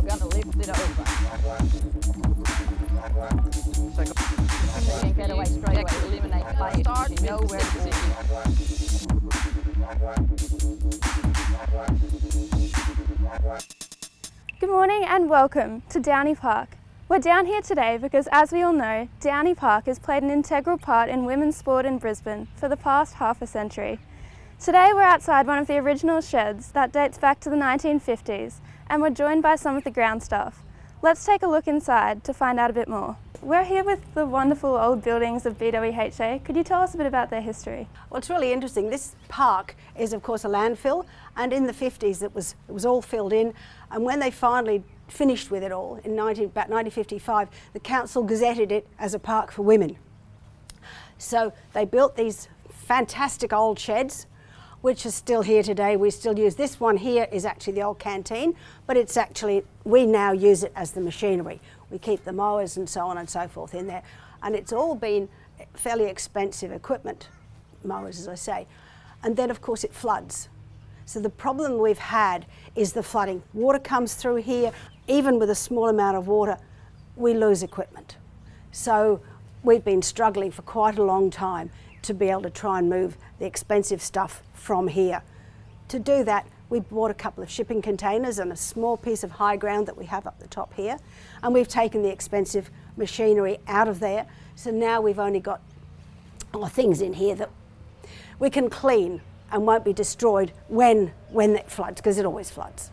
We're going to lift it over. So you can get away straight away. Eliminate play. You know where it is. Good morning and welcome to Downey Park. We're down here today because, as we all know, Downey Park has played an integral part in women's sport in Brisbane for the past half a century. Today we're outside one of the original sheds that dates back to the 1950s, and we're joined by some of the ground staff. Let's take a look inside to find out a bit more. We're here with the wonderful old buildings of BWHA. Could you tell us a bit about their history? Well, it's really interesting. This park is, of course, a landfill, and in the 50s it was all filled in, and when they finally finished with it all in about 1955, the council gazetted it as a park for women. So they built these fantastic old sheds, which is still here today. We still use this one. Here is actually the old canteen, but it's actually, we now use it as the machinery. We keep the mowers and so on and so forth in there, and it's all been fairly expensive equipment, mowers as I say, and then of course it floods. So the problem we've had is the flooding. Water comes through here. Even with a small amount of water, we lose equipment. So we've been struggling for quite a long time to be able to try and move the expensive stuff from here. To do that, we bought a couple of shipping containers and a small piece of high ground that we have up the top here, and we've taken the expensive machinery out of there. So now we've only got things in here that we can clean and won't be destroyed when it floods, because it always floods.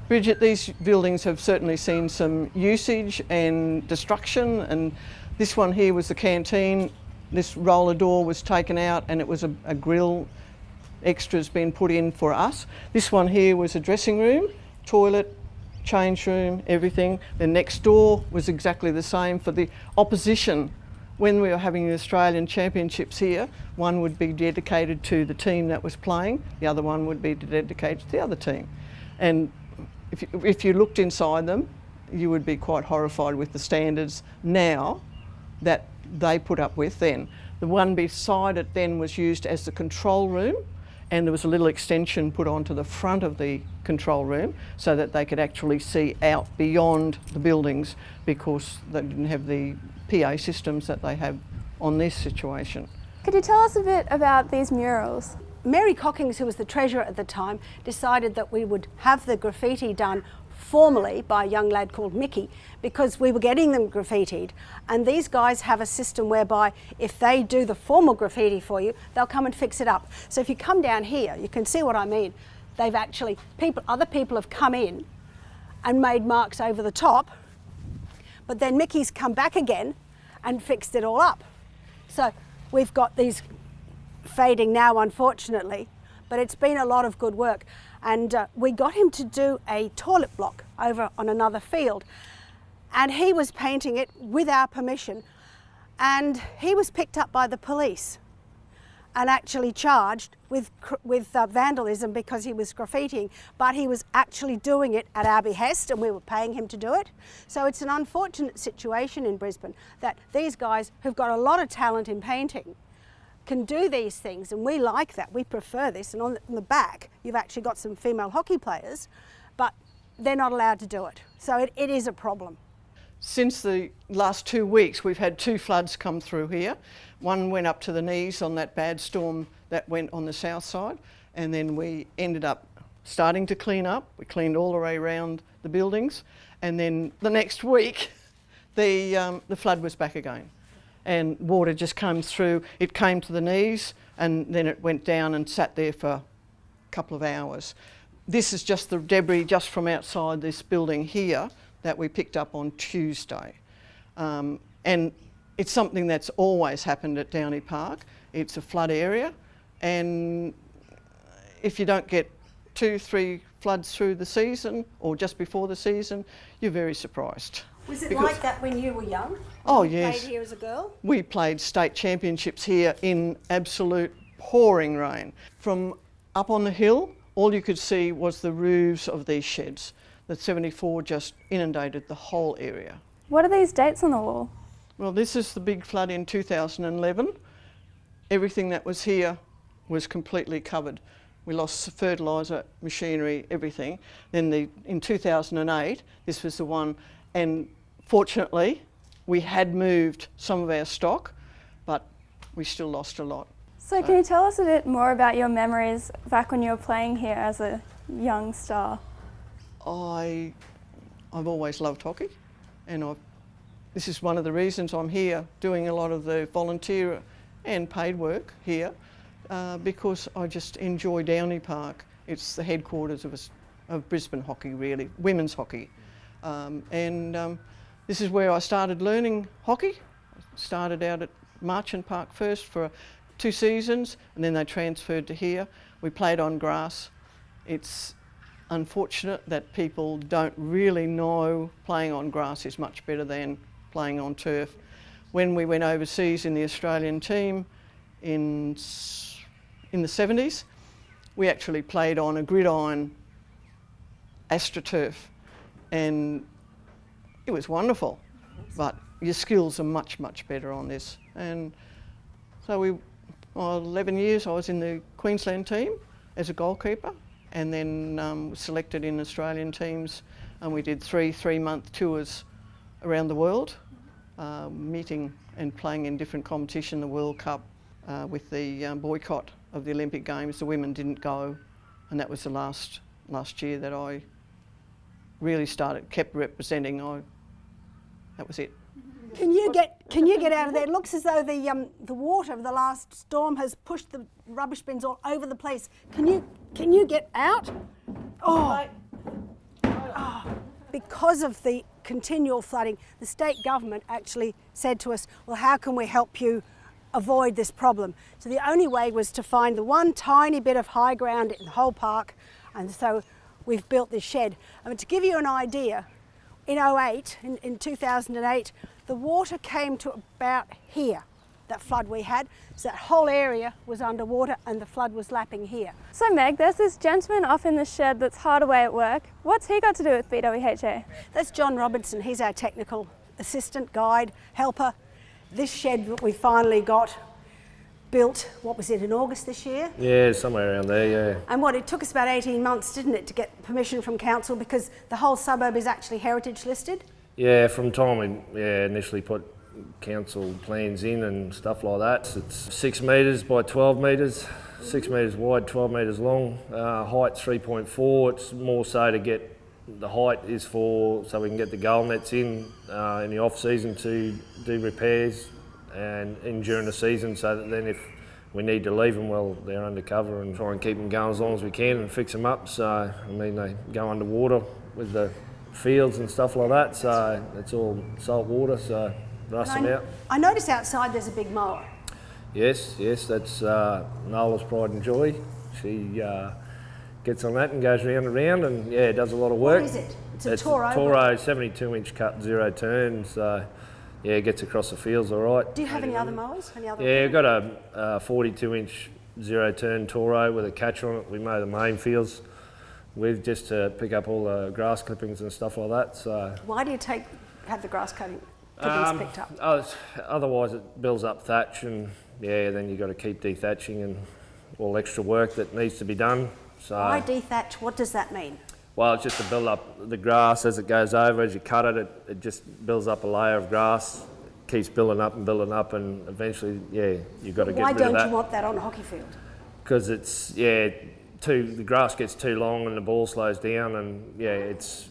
Bridget, these buildings have certainly seen some usage and destruction, and this one here was the canteen. This roller door was taken out and it was a grill extras been put in for us. This one here was a dressing room, toilet, change room, everything. The next door was exactly the same for the opposition. When we were having the Australian Championships here, one would be dedicated to the team that was playing, the other one would be dedicated to the other team. And if you looked inside them, you would be quite horrified with the standards now that they put up with then. The one beside it then was used as the control room, and there was a little extension put onto the front of the control room so that they could actually see out beyond the buildings, because they didn't have the PA systems that they have on this situation. Could you tell us a bit about these murals? Mary Cockings, who was the treasurer at the time, decided that we would have the graffiti done formally by a young lad called Mickey, because we were getting them graffitied, and these guys have a system whereby if they do the formal graffiti for you, they'll come and fix it up. So if you come down here, you can see what I mean. They've actually, other people have come in and made marks over the top, but then Mickey's come back again and fixed it all up. So we've got these fading now, unfortunately, but it's been a lot of good work. And we got him to do a toilet block over on another field, and he was painting it with our permission, and he was picked up by the police and actually charged with vandalism because he was graffitiing, but he was actually doing it at our behest and we were paying him to do it. So it's an unfortunate situation in Brisbane that these guys who've got a lot of talent in painting can do these things, and we like that. We prefer this. And on the back you've actually got some female hockey players, but they're not allowed to do it. So it is a problem. Since the last 2 weeks we've had 2 floods come through here. One went up to the knees on that bad storm that went on the south side, and then we ended up starting to clean up. We cleaned all the way around the buildings, and then the next week the flood was back again. And water just comes through. It came to the knees and then it went down and sat there for a couple of hours. This is just the debris just from outside this building here that we picked up on Tuesday. And it's something that's always happened at Downey Park. It's a flood area, and if you don't get 2-3 floods through the season or just before the season, you're very surprised. Was it like that when you were young? Oh, you yes. Played here as a girl? We played state championships here in absolute pouring rain. From up on the hill, all you could see was the roofs of these sheds. The 74 just inundated the whole area. What are these dates on the wall? Well, this is the big flood in 2011. Everything that was here was completely covered. We lost fertiliser, machinery, everything. Then in 2008, this was the one, and fortunately, we had moved some of our stock, but we still lost a lot. So can you tell us a bit more about your memories back when you were playing here as a young star? I've always loved hockey, and this is one of the reasons I'm here doing a lot of the volunteer and paid work here, because I just enjoy Downey Park. It's the headquarters of Brisbane hockey, really, women's hockey. This is where I started learning hockey. I started out at Marchant Park first for 2 seasons, and then they transferred to here. We played on grass. It's unfortunate that people don't really know playing on grass is much better than playing on turf. When we went overseas in the Australian team in the 70s, we actually played on a gridiron AstroTurf, and it was wonderful, but your skills are much, much better on this. And so 11 years I was in the Queensland team as a goalkeeper, and then was selected in Australian teams, and we did 3-month tours around the world, meeting and playing in different competition, the World Cup, with the boycott of the Olympic Games. The women didn't go, and that was the last year that I really kept representing. That was it. Can you get out of there? It looks as though the water of the last storm has pushed the rubbish bins all over the place. Can you get out? Oh, because of the continual flooding, the state government actually said to us, well, how can we help you avoid this problem? So the only way was to find the one tiny bit of high ground in the whole park, and so we've built this shed. I mean, to give you an idea, in 2008, the water came to about here, that flood we had. So that whole area was underwater and the flood was lapping here. So Meg, there's this gentleman off in the shed that's hard away at work. What's he got to do with BWHA? That's John Robertson. He's our technical assistant, guide, helper. This shed that we finally got built, what was it, in August this year? Yeah, somewhere around there, yeah. And it took us about 18 months, didn't it, to get permission from council, because the whole suburb is actually heritage listed? Yeah, from time we initially put council plans in and stuff like that. It's 6 metres by 12 metres, 6 metres wide, 12 metres long. Height's 3.4. It's more so to get, the height is so we can get the goal nets in the off season to do repairs and during the season, so that then if we need to leave them, well, they're undercover, and try and keep them going as long as we can and fix them up. So, I mean, they go underwater with the fields and stuff like that, so it's all salt water, so rust them out. I notice outside there's a big mower. Yes, that's Nola's pride and joy. She gets on that and goes round and round, and yeah, does a lot of work. What is it? It's a Toro? Toro, 72-inch cut, 0 turn, so yeah, gets across the fields all right. Do you have any other mowers? Yeah, we've got a 42-inch 0 turn Toro with a catcher on it. We mow the main fields with, just to pick up all the grass clippings and stuff like that. So why do you have the grass clippings picked up? Otherwise it builds up thatch, and yeah, then you've got to keep dethatching and all extra work that needs to be done. So why dethatch? What does that mean? Well, it's just to build up the grass as it goes over. As you cut it, it just builds up a layer of grass, keeps building up, and eventually, yeah, you've got to get rid of that. Why don't you want that on a hockey field? Because it's, the grass gets too long and the ball slows down, and it's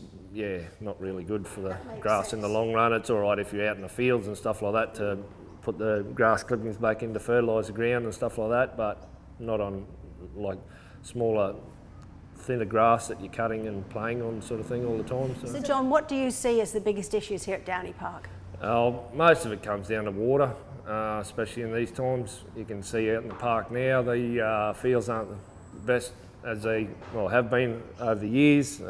not really good for the grass sense in the long run. It's all right if you're out in the fields and stuff like that to put the grass clippings back into fertiliser ground and stuff like that, but not on like smaller, thinner grass that you're cutting and playing on, sort of thing, all the time. So John, what do you see as the biggest issues here at Downey Park? Most of it comes down to water, especially in these times. You can see out in the park now, the fields aren't the best as they have been over the years.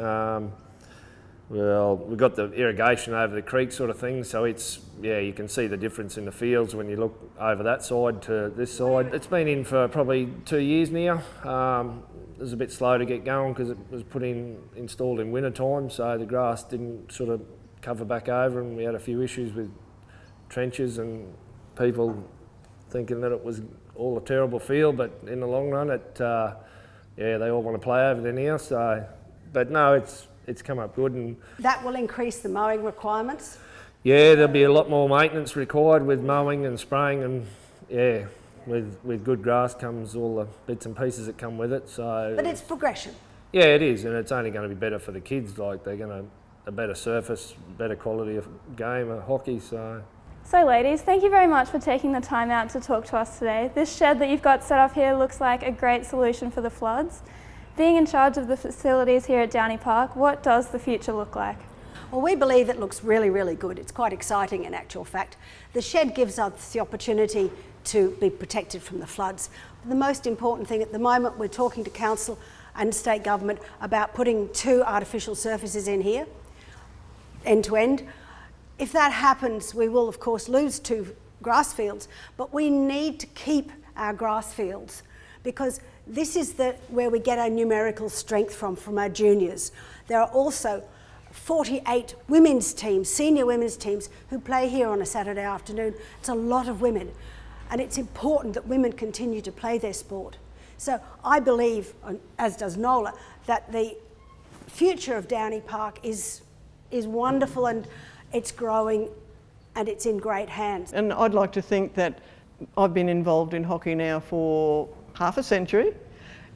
We've got the irrigation over the creek sort of thing, so it's, you can see the difference in the fields when you look over that side to this side. It's been in for probably 2 years now. It was a bit slow to get going because it was installed in winter time, so the grass didn't sort of cover back over, and we had a few issues with trenches and people thinking that it was all a terrible field, but in the long run yeah, they all want to play over there now. So, but no, it's come up good, and That will increase the mowing requirements. yeah, there'll be a lot more maintenance required with mowing and spraying, and yeah, with good grass comes all the bits and pieces that come with it. So, But it's progression. yeah, it is, and it's only going to be better for the kids. Like they're going to a better surface, better quality of game of hockey. So ladies, thank you very much for taking the time out to talk to us today. This shed that you've got set up here looks like a great solution for the floods. Being in charge of the facilities here at Downey Park, what does the future look like? Well, we believe it looks really, really good. It's quite exciting in actual fact. The shed gives us the opportunity to be protected from the floods. The most important thing at the moment, we're talking to council and state government about putting 2 artificial surfaces in here, end to end. If that happens, we will of course lose 2 grass fields, but we need to keep our grass fields because this is where we get our numerical strength from our juniors. There are also 48 women's teams, senior women's teams, who play here on a Saturday afternoon. It's a lot of women, and it's important that women continue to play their sport. So I believe, as does Nola, that the future of Downey Park is wonderful, and it's growing and it's in great hands. And I'd like to think that I've been involved in hockey now for half a century,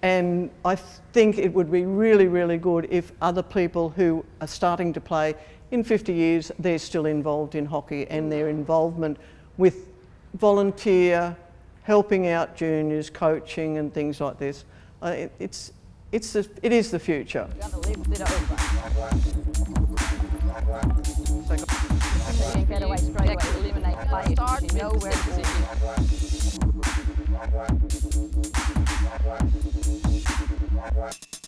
and I think it would be really, really good if other people who are starting to play in 50 years, they're still involved in hockey, and their involvement with volunteer, helping out juniors, coaching and things like this. It is the future. You're gonna lift it over. Get away straight away, eliminate play, you know where to be.